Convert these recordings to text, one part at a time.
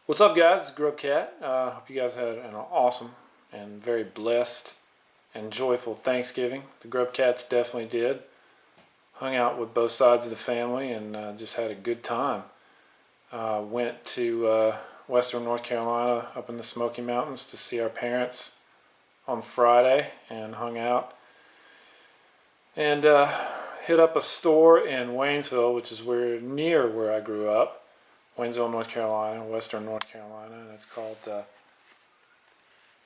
What's up, guys? It's Grubkat. Hope you guys had an awesome and very blessed and joyful Thanksgiving. The Grubkats definitely did. Hung out with both sides of the family and just had a good time. Went to Western North Carolina up in the Smoky Mountains to see our parents on Friday and hung out. And hit up a store in Waynesville, which is near where I grew up. Waynesville, North Carolina, Western North Carolina, and it's called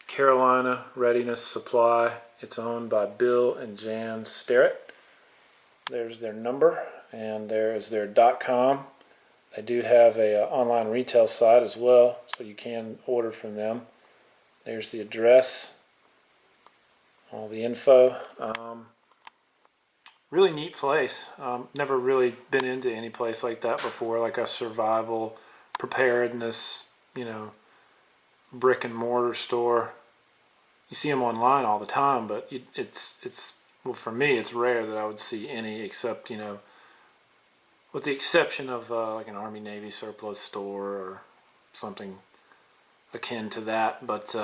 Carolina Readiness Supply. It's owned by Bill and Jan Sterrett. There's their number, and there is their .com. They do have a online retail site as well, so you can order from them. There's the address, all the info. Really neat place. Never really been into any place like that before, like a survival, preparedness, brick and mortar store. You see them online all the time, but well, for me, it's rare that I would see any, except, with the exception of like an Army Navy surplus store or something akin to that. But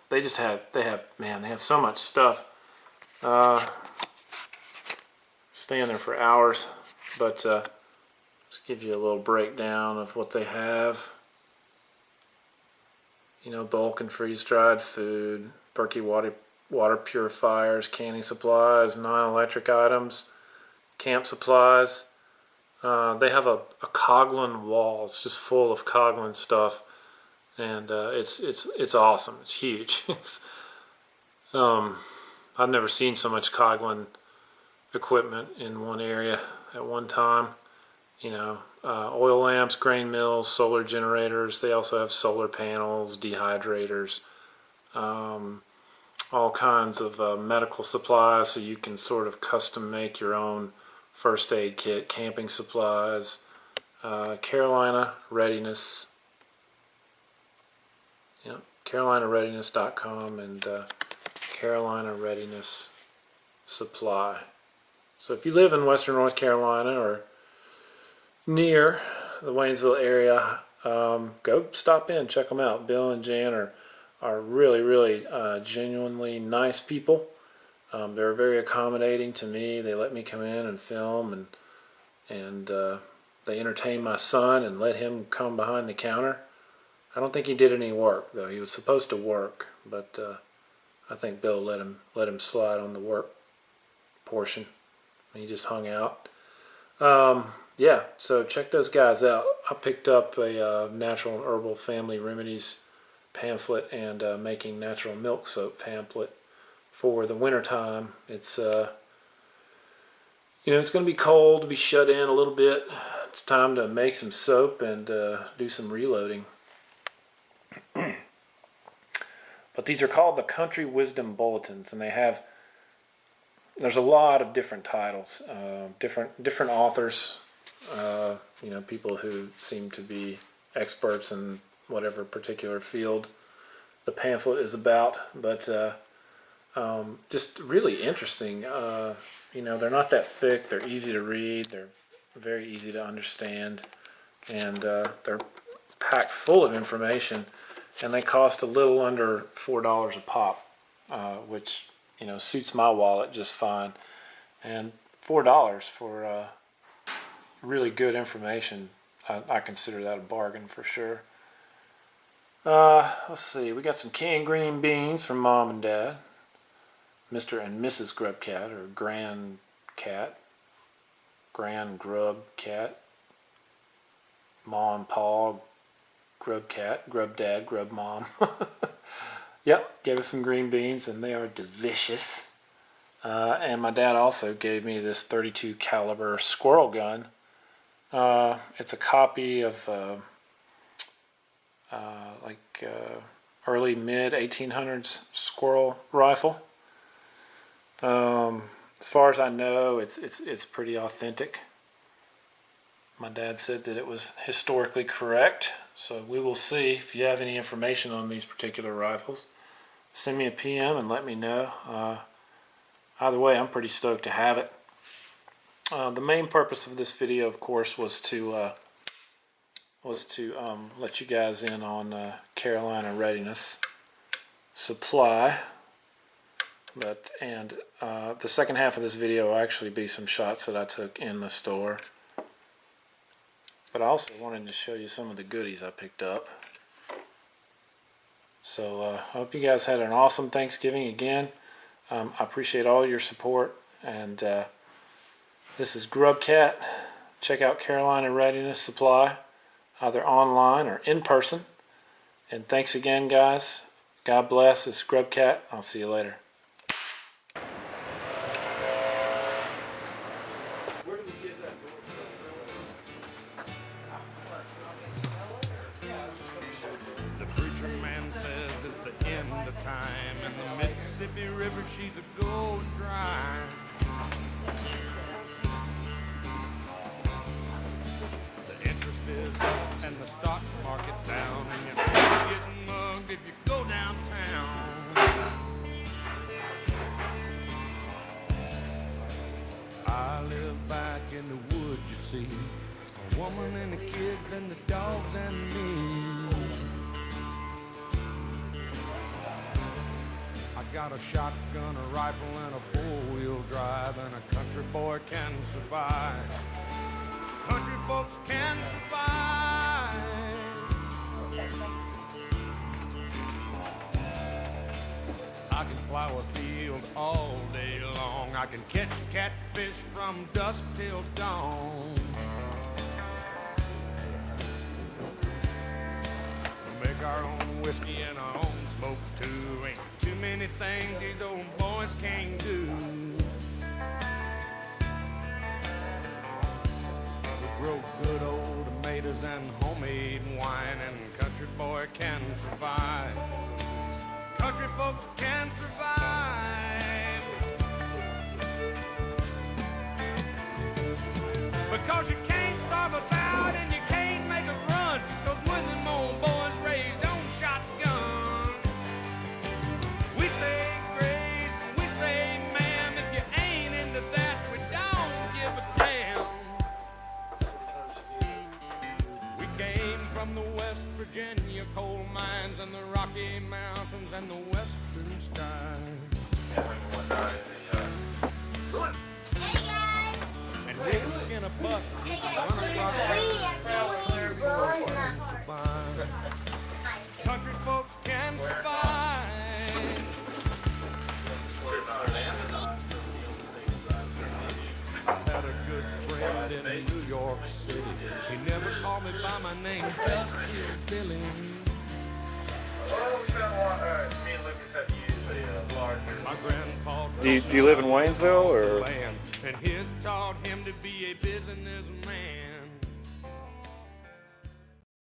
they have so much stuff. Staying there for hours, but just give you a little breakdown of what they have. Bulk and freeze-dried food, Berkey water purifiers, canning supplies, non-electric items, camp supplies. They have a Coghlan wall. It's just full of Coghlan stuff, and it's awesome. It's huge. I've never seen so much Coghlan equipment in one area at one time. Oil lamps, grain mills, solar generators. They also have solar panels, dehydrators, all kinds of medical supplies, so you can sort of custom make your own first aid kit, camping supplies. Carolina Readiness, CarolinaReadiness.com and Carolina Readiness Supply. So if you live in Western North Carolina or near the Waynesville area, go stop in, check them out. Bill and Jan are really, really genuinely nice people. They're very accommodating to me. They let me come in and film, and they entertained my son and let him come behind the counter. I don't think he did any work, though. He was supposed to work, but I think Bill let him slide on the work portion. He just hung out. Yeah, so check those guys out. I picked up a natural and herbal family remedies pamphlet and making natural milk soap pamphlet for the winter time. It's it's going to be cold, to be shut in a little bit. It's time to make some soap and do some reloading. But these are called the Country Wisdom Bulletins, and there's a lot of different titles, different authors, people who seem to be experts in whatever particular field the pamphlet is about, but just really interesting. They're not that thick, they're easy to read, they're very easy to understand, and they're packed full of information, and they cost a little under $4 a pop, which suits my wallet just fine. And $4 for really good information, I consider that a bargain for sure. Let's see, we got some canned green beans from Mom and Dad, Mr. and Mrs. Grubkat, or Grand Grub Cat, Ma and Pa Grubkat, Grub Dad, Grub Mom. Yep, gave us some green beans, and they are delicious. And my dad also gave me this .32 caliber squirrel gun. It's a copy of early mid 1800s squirrel rifle. As far as I know, it's pretty authentic. My dad said that it was historically correct, so we will see. If you have any information on these particular rifles, send me a PM and let me know. Either way, I'm pretty stoked to have it. The main purpose of this video, of course, was to was to let you guys in on Carolina Readiness Supply. But the second half of this video will actually be some shots that I took in the store. But I also wanted to show you some of the goodies I picked up. So I hope you guys had an awesome Thanksgiving again. I appreciate all your support. And this is Grubkat. Check out Carolina Readiness Supply, either online or in person. And thanks again, guys. God bless. This is Grubkat. I'll see you later. The time and the Mississippi River, she's a gold dry. The interest is up and the stock market's down, and you're getting mugged if you go downtown. I live back in the woods, you see, a woman and the kids and the dogs and me. Got a shotgun, a rifle, and a four-wheel drive, and a country boy can survive. Country folks can survive. I can plow a field all day long. I can catch catfish from dusk till dawn. Make our own whiskey and our own smoke too. Ain't too many things these old boys can't do. We grow good old tomatoes and homemade wine, and country boy can survive. Country folks can survive. Because you can't starve us out and you can't make us run. Cause when them old boys raised on shotgun, we say grace and we say ma'am. If you ain't into that, we don't give a damn. We came from the West Virginia coal mines and the Rocky Mountains and the western skies. And we can skin a buck, run across country folks can survive. I had a good friend in New York City. He never called me by my name, just Billy. My grandpa Do you live in Waynesville or? and his taught him to be a businessman.